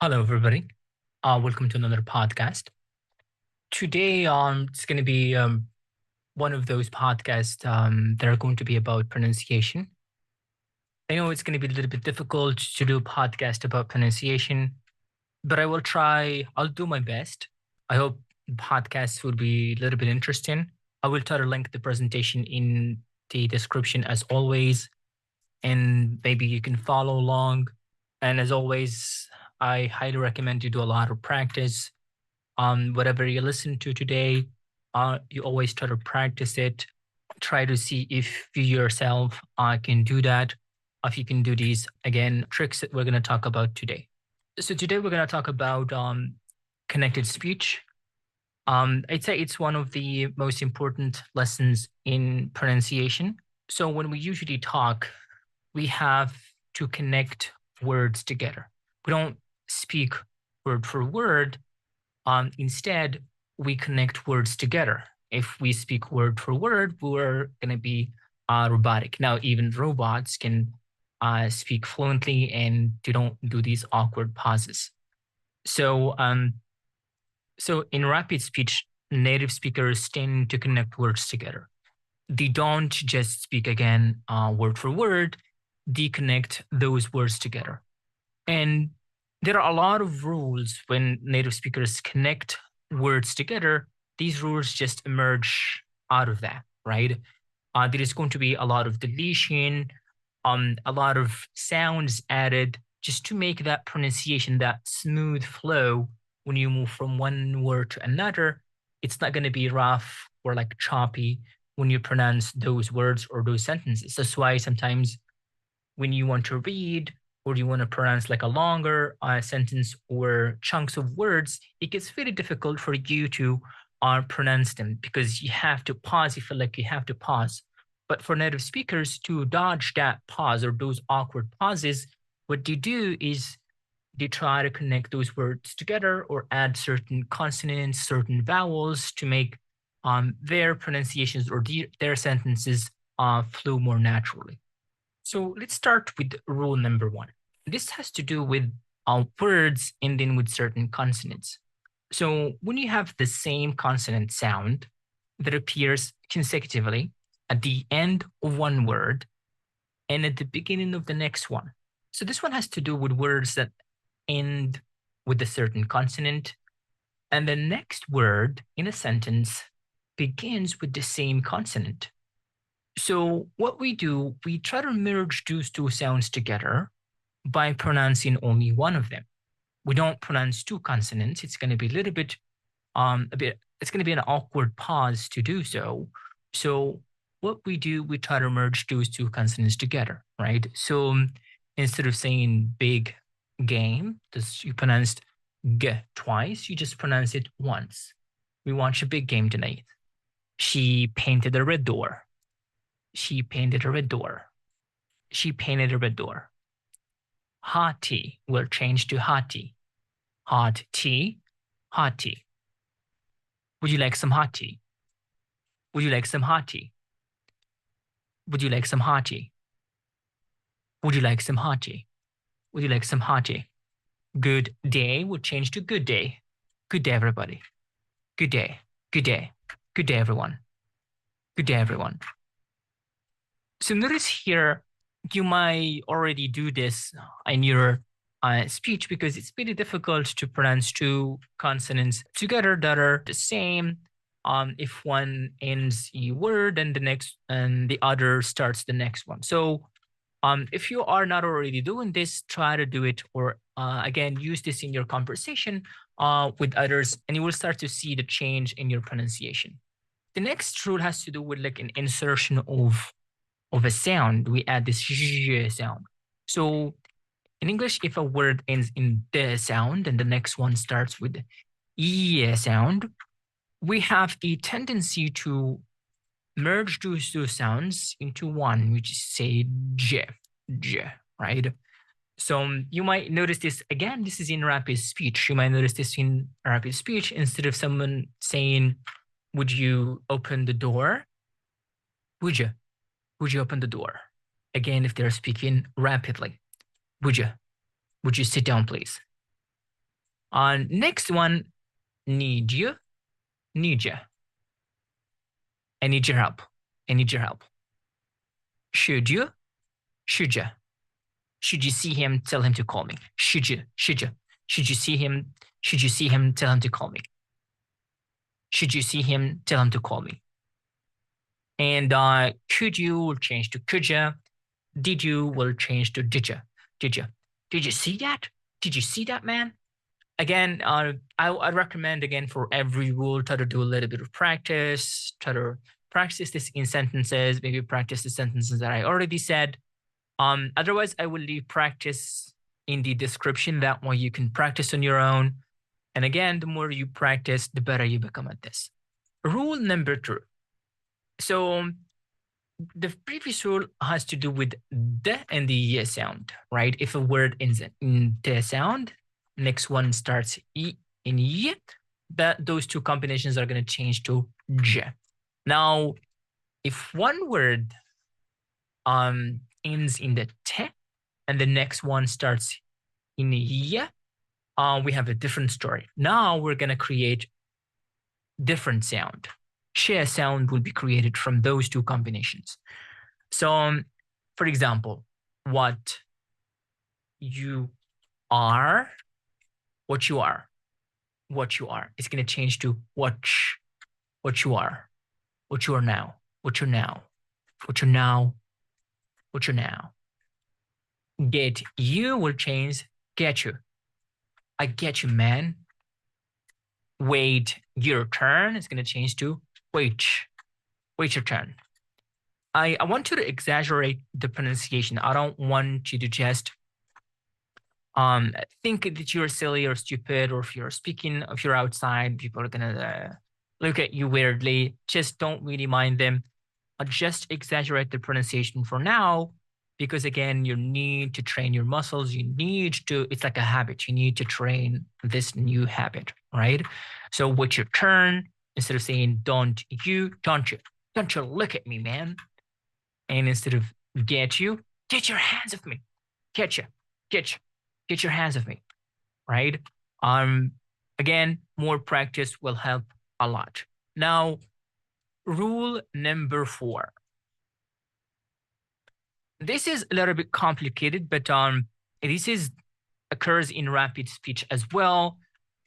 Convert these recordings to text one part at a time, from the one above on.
Hello, everybody. Welcome to another podcast. Today, it's going to be one of those podcasts that are going to be about pronunciation. I know it's going to be a little bit difficult to do a podcast about pronunciation, but I will try. I'll do my best. I hope the podcast will be a little bit interesting. I will try to link the presentation in the description as always, and maybe you can follow along. And as always, I highly recommend you do a lot of practice. Whatever you listen to today, you always try to practice it. Try to see if you yourself can do that, if you can do these, again, tricks that we're going to talk about today. So today we're going to talk about connected speech. I'd say it's one of the most important lessons in pronunciation. So when we usually talk, we have to connect words together. We don't speak word for word. Instead, we connect words together. If we speak word for word, we're going to be robotic. Now, even robots can speak fluently and they don't do these awkward pauses. So, so in rapid speech, native speakers tend to connect words together. They don't just speak again word for word, they connect those words together. And there are a lot of rules when native speakers connect words together. These rules just emerge out of that, right? There is going to be a lot of deletion, a lot of sounds added just to make that pronunciation, that smooth flow when you move from one word to another. It's not going to be rough or like choppy when you pronounce those words or those sentences. That's why sometimes when you want to read or you want to pronounce like a longer sentence or chunks of words, it gets very difficult for you to pronounce them because you have to pause. You feel like you have to pause. But for native speakers to dodge that pause or those awkward pauses, what they do is they try to connect those words together or add certain consonants, certain vowels to make their pronunciations or their sentences flow more naturally. So let's start with rule number one. This has to do with words ending with certain consonants. So when you have the same consonant sound that appears consecutively at the end of one word and at the beginning of the next one. So this one has to do with words that end with a certain consonant, and the next word in a sentence begins with the same consonant. So what we do, we try to merge those two sounds together by pronouncing only one of them. We don't pronounce two consonants. It's going to be it's going to be an awkward pause to do so. So what we do, we try to merge those two consonants together, right? So instead of saying big game, you pronounced g twice, you just pronounce it once. We watch a big game tonight. She painted a red door. She painted a red door. She painted a red door. Hot tea will change to hot tea. Hot tea, hot tea. Would you like some hot tea? Would you like some hot tea? Would you like some hot tea? Would you like some hot tea? Would you like some hot tea? Good day would change to good day. Good day, everybody. Good day. Good day. Good day, everyone. Good day, everyone. So notice here, you might already do this in your speech because it's pretty difficult to pronounce two consonants together that are the same. If one ends a word and the other starts the next one. So if you are not already doing this, try to do it, or again, use this in your conversation with others, and you will start to see the change in your pronunciation. The next rule has to do with like an insertion of a sound. We add this sh sound. So in English, if a word ends in the sound and the next one starts with e sound, we have a tendency to merge those two sounds into one, which is say j, right? So you might notice this again. This is in rapid speech. You might notice this in rapid speech. Instead of someone saying, "Would you open the door?" Would you? Would you open the door? Again, if they're speaking rapidly, would you? Would you sit down, please? Next one, need you, need you. I need your help. I need your help. Should you? Should you? Should you see him? Tell him to call me. Should you? Should you? Should you see him? Should you see him? Tell him to call me. Should you see him? Tell him to call me. And could you will change to could you. Did you will change to did you. Did you? Did you see that? Did you see that, man? Again, I recommend again for every rule, try to do a little bit of practice, try to practice this in sentences, maybe practice the sentences that I already said. Otherwise, I will leave practice in the description. That way you can practice on your own. And again, the more you practice, the better you become at this. Rule number 2. So the previous rule has to do with the and the y sound, right? If a word ends in the sound, next one starts e in y, those two combinations are going to change to j. Now, if one word ends in the t and the next one starts in y, we have a different story. Now we're going to create different sound. Ch sound will be created from those two combinations. So, for example, what you are, what you are, what you are. It's going to change to what you are, what you are now, what you're now, what you're now, what you're now. Get you will change get you. I get you, man. Wait your turn is going to change to wait your turn. I want you to exaggerate the pronunciation. I don't want you to just think that you're silly or stupid, or if you're outside, people are gonna look at you weirdly. Just don't really mind them. Just exaggerate the pronunciation for now, because again, you need to train your muscles. It's like a habit. You need to train this new habit, right? So what's your turn? Instead of saying don't you look at me, man. And instead of get your hands off me. Get your hands off me, right? Again, more practice will help a lot. Now, rule number 4. This is a little bit complicated, but this occurs in rapid speech as well.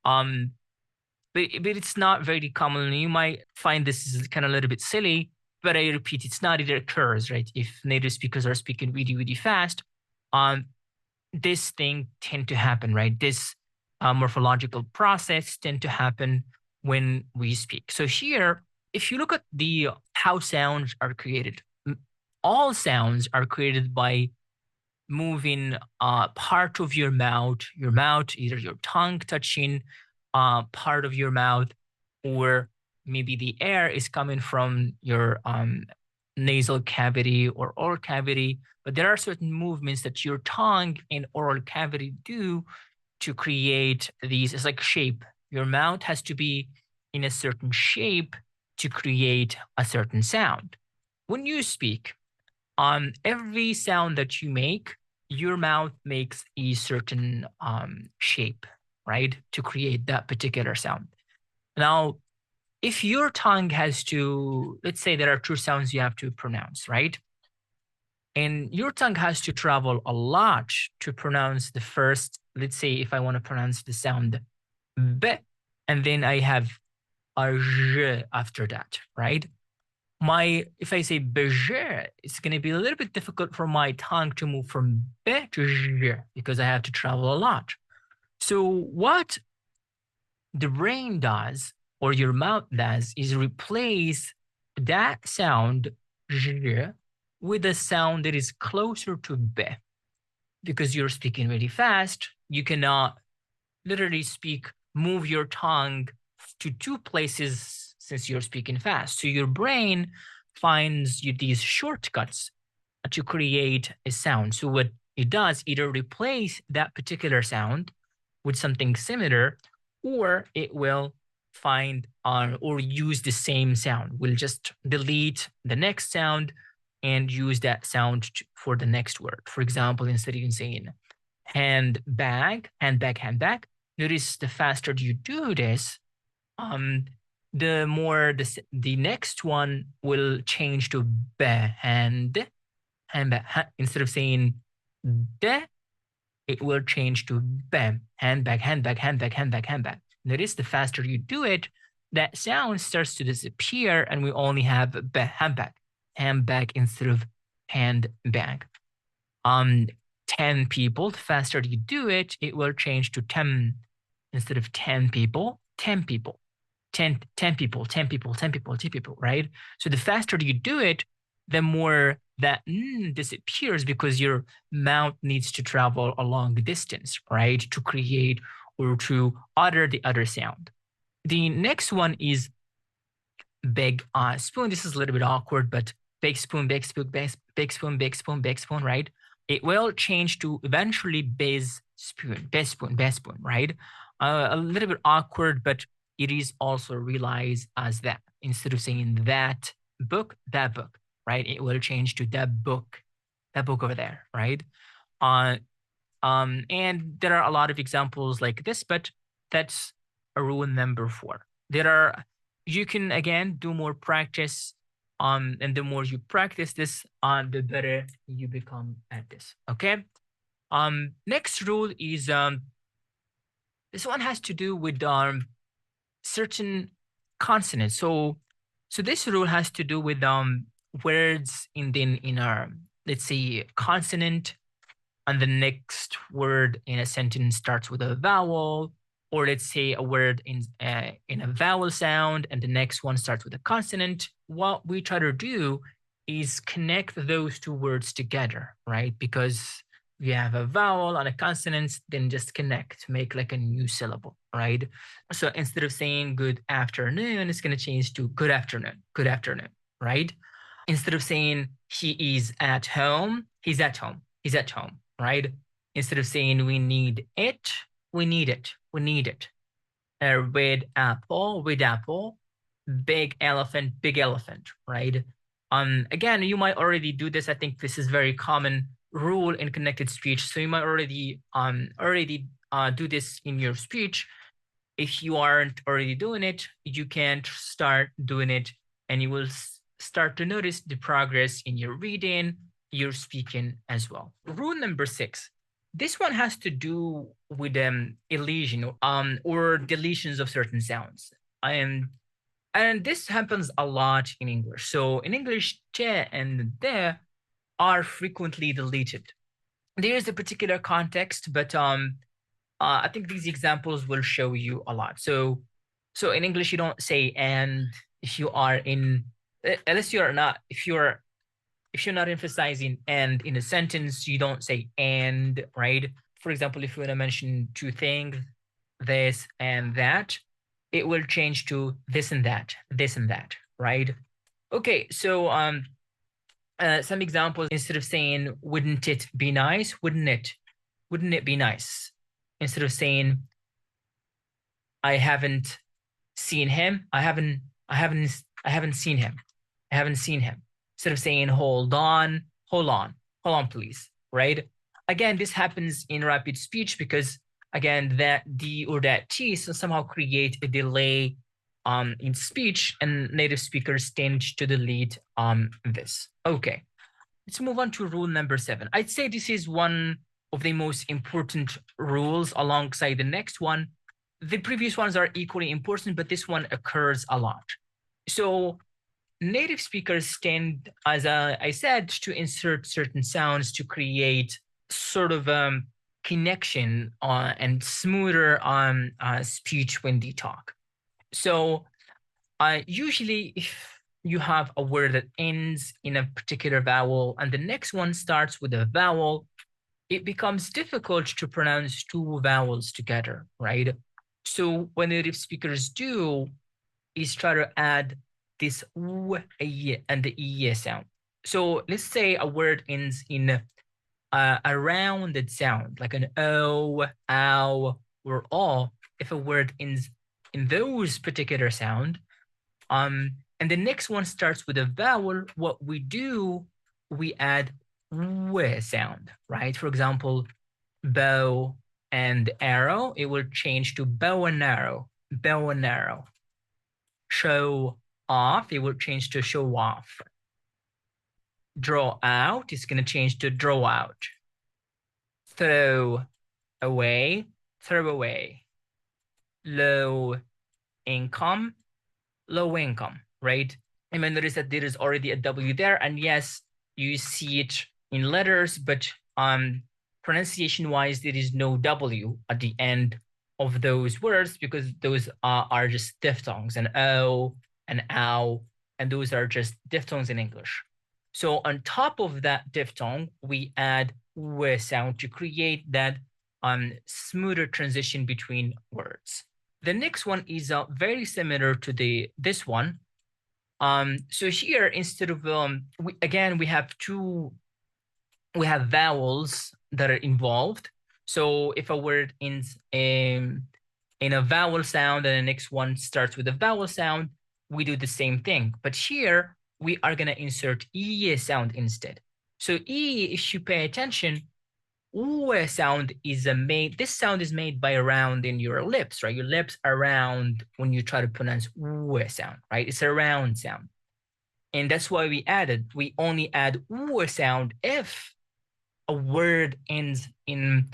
But it's not very common. You might find this is kind of a little bit silly, but I repeat, it's not, it occurs, right? If native speakers are speaking really, really fast, this thing tend to happen, right? This morphological process tend to happen when we speak. So here, if you look at the how sounds are created, all sounds are created by moving part of your mouth, either your tongue touching part of your mouth, or maybe the air is coming from your nasal cavity or oral cavity. But there are certain movements that your tongue and oral cavity do to create these. It's like shape. Your mouth has to be in a certain shape to create a certain sound. When you speak, on every sound that you make, your mouth makes a certain shape, right, to create that particular sound. Now, if your tongue has to, let's say there are 2 sounds you have to pronounce, right? And your tongue has to travel a lot to pronounce the first, let's say if I want to pronounce the sound B, and then I have a J after that, right? If I say BJ, it's going to be a little bit difficult for my tongue to move from B to J because I have to travel a lot. So what the brain does, or your mouth does, is replace that sound J with a sound that is closer to B. Because you're speaking really fast, you cannot literally move your tongue to 2 places since you're speaking fast. So your brain finds you these shortcuts to create a sound. So what it does, either replace that particular sound with something similar, or it will find or use the same sound. We'll just delete the next sound and use that sound for the next word. For example, instead of saying handbag, Notice the faster you do this, the more the next one will change to be, instead of saying de, it will change to bam, handbag, handbag, handbag, handbag, handbag. Notice the faster you do it, that sound starts to disappear and we only have handbag, handbag instead of handbag. 10 people, the faster you do it, it will change to 10 instead of 10 people, 10 people. 10 people, 10 people, 10 people, 10 people, right? So the faster you do it, the more that disappears because your mouth needs to travel a long distance, right? To create or to utter the other sound. The next one is big spoon. This is a little bit awkward, but big spoon, big spoon, big spoon, big spoon, big spoon, right? It will change to eventually biz spoon, best spoon, best spoon, right? A little bit awkward, but it is also realized as that. Instead of saying that book, right? It will change to that book over there, right? Uh, and there are a lot of examples like this, but that's a rule number 4. You can again do more practice, and the more you practice this, the better you become at this. Okay. Next rule is this one has to do with certain consonants. So this rule has to do with words in our, let's say, consonant, and the next word in a sentence starts with a vowel, or let's say a word in a vowel sound and the next one starts with a consonant. What we try to do is connect those two words together, right? Because we have a vowel and a consonant, then just connect, make like a new syllable, right? So instead of saying good afternoon, it's going to change to good afternoon, right? Instead of saying he is at home, he's at home, he's at home, right? Instead of saying we need it, we need it, we need it. Red apple, red apple. Big elephant, right? Again, you might already do this. I think this is very common rule in connected speech. So you might already do this in your speech. If you aren't already doing it, you can start doing it, and you will start to notice the progress in your reading, your speaking as well. Rule number 6. This one has to do with elision or deletions of certain sounds. And this happens a lot in English. So in English, che and de are frequently deleted. There is a particular context, but I think these examples will show you a lot. So in English, you don't say and if you are in, unless you're not, if you're not emphasizing and in a sentence, you don't say and, right? For example, if you want to mention two things, this and that, it will change to this and that, right? Okay, so some examples. Instead of saying wouldn't it be nice, wouldn't it be nice? Instead of saying I haven't seen him, I haven't seen him. I haven't seen him. Instead of saying hold on, please, right? Again, this happens in rapid speech because again, that D or that T somehow create a delay in speech, and native speakers tend to delete this. Okay, let's move on to rule number 7. I'd say this is one of the most important rules alongside the next one. The previous ones are equally important, but this one occurs a lot. So native speakers tend, as I said, to insert certain sounds to create sort of connection and smoother speech when they talk. So usually if you have a word that ends in a particular vowel and the next one starts with a vowel, it becomes difficult to pronounce two vowels together, right? So what native speakers do is try to add this w, a, and the e sound. So let's say a word ends in a rounded sound, like an o, ow, or o. If a word ends in those particular sound, and the next one starts with a vowel, what we do, we add w sound, right? For example, bow, and arrow, it will change to bow and arrow, bow and arrow. Show off, it will change to show off. Draw out is going to change to draw out. Throw away, throw away. Low income, low income, right? You may notice that there is already a W there, and yes, you see it in letters, but pronunciation wise, there is no W at the end of those words because those are just diphthongs, an O, an ow, and those are just diphthongs in English. So on top of that diphthong, we add w sound to create that smoother transition between words. The next one is very similar to this one. So here, instead of we have vowels that are involved. So if a word ends in a vowel sound and the next one starts with a vowel sound, we do the same thing. But here we are gonna insert e sound instead. So e, if you pay attention, sound is this sound is made by a round in your lips, right? Your lips are round when you try to pronounce sound, right? It's a round sound. And that's why we only add sound if a word ends in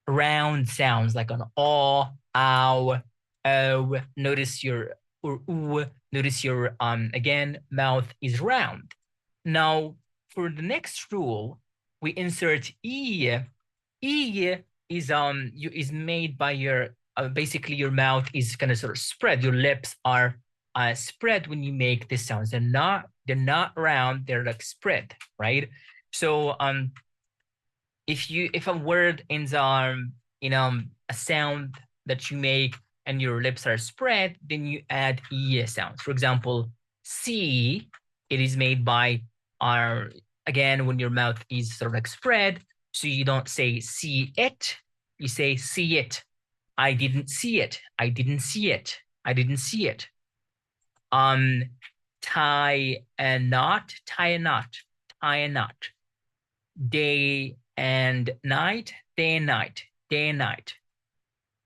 round sounds, like an aw, ow, o. Notice your again, mouth is round. Now, for the next rule, we insert e. E is made by your basically your mouth is kind of sort of spread. Your lips are spread when you make these sounds. They're not round. They're like spread, right? So if a word ends in a sound that you make and your lips are spread, then you add e sounds. For example, see, it is made by again when your mouth is sort of like spread. So you don't say see it, you say see it. I didn't see it. I didn't see it. I didn't see it. Tie a knot, tie a knot, tie a knot. Day and night, day and night, day and night.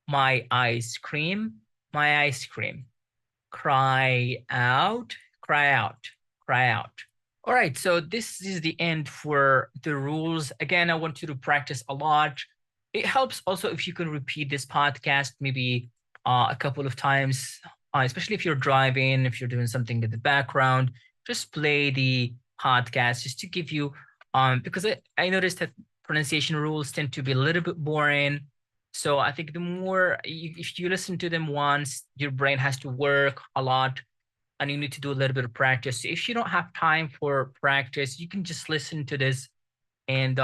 My ice cream, my ice cream. Cry out, cry out, cry out. All right, so this is the end for the rules. Again, I want you to practice a lot. It helps also if you can repeat this podcast maybe a couple of times, especially if you're driving, if you're doing something in the background, just play the podcast just to give you, because I noticed that pronunciation rules tend to be a little bit boring. So I think the more, if you listen to them once, your brain has to work a lot and you need to do a little bit of practice. So if you don't have time for practice, you can just listen to this and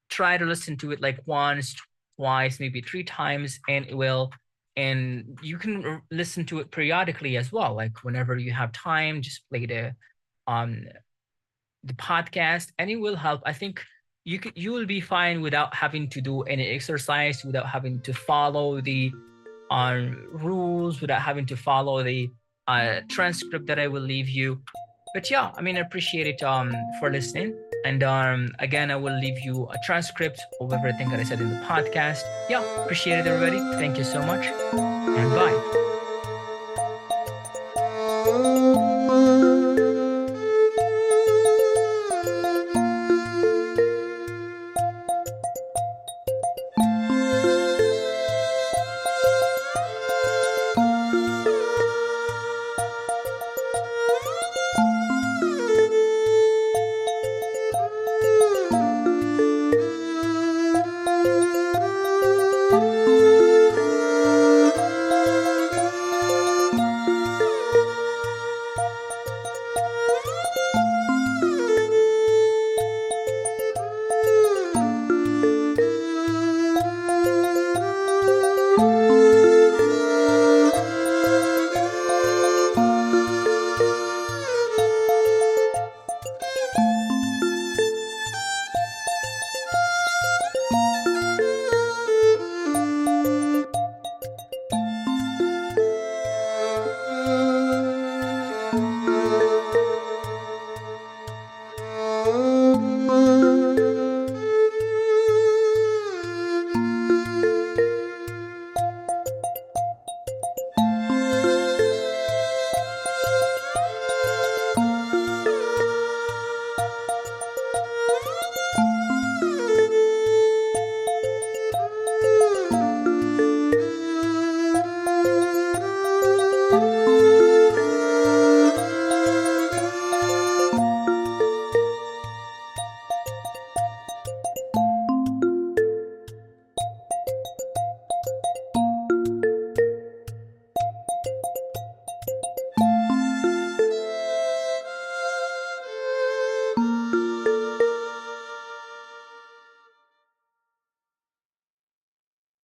try to listen to it like once, twice, maybe 3 times, and you can listen to it periodically as well. Like whenever you have time, just play the podcast and it will help. I think you will be fine without having to do any exercise, without having to follow the rules, without having to follow the transcript that I will leave you. But yeah, I mean, I appreciate it for listening. And again, I will leave you a transcript of everything that I said in the podcast. Yeah, appreciate it, everybody. Thank you so much, and bye.